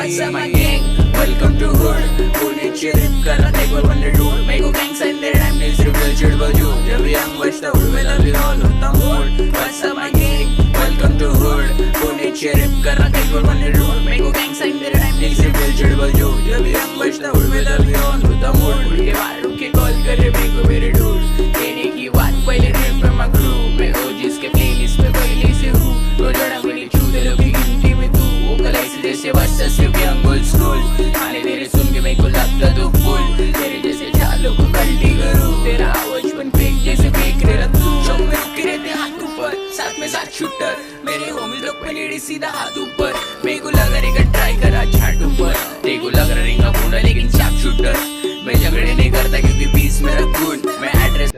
What's up my gang? Welcome to hood. Pune chirip kara table one dude. Make gangs and their time is real chid baju. Jab young watch the hood with we all on the mood. What's up my gang? Welcome to hood. Pune chirip kara table one dude. Make gangs and their time is real chid baju. Jab young watch the hood with we all on the mood. उनके बालों के call करे मेरे मेरे dude. कहने की बात पहले ट्रिप पे मगरू. मैं OGs के प्लेलिस्ट पे पहले से हूँ. रोजाना मेरी चूते लोग की गिनती में तू. वो कलाई जैसे बच्चा सिर्फ young old school. आने तेरे सुन के मेरे को लगता तू फुल. तेरे जैसे चालों को गलती करूँ. तेरा आवाज बन फेंक जैसे फेंक रहा तू. शौक में रुके रहते हाथ ऊपर. साथ में साथ शूटर. मेरे होमी लोग पे लेडी सीधा हाथ ऊपर. मेरे को लगा रहेगा ट्राई करा छाट ऊपर. तेरे को लग रहेगा गुंडा लेकिन शार्प शूटर. मैं झगड़े नहीं करता क्योंकि पीस मेरा खून. मैं एड्रेस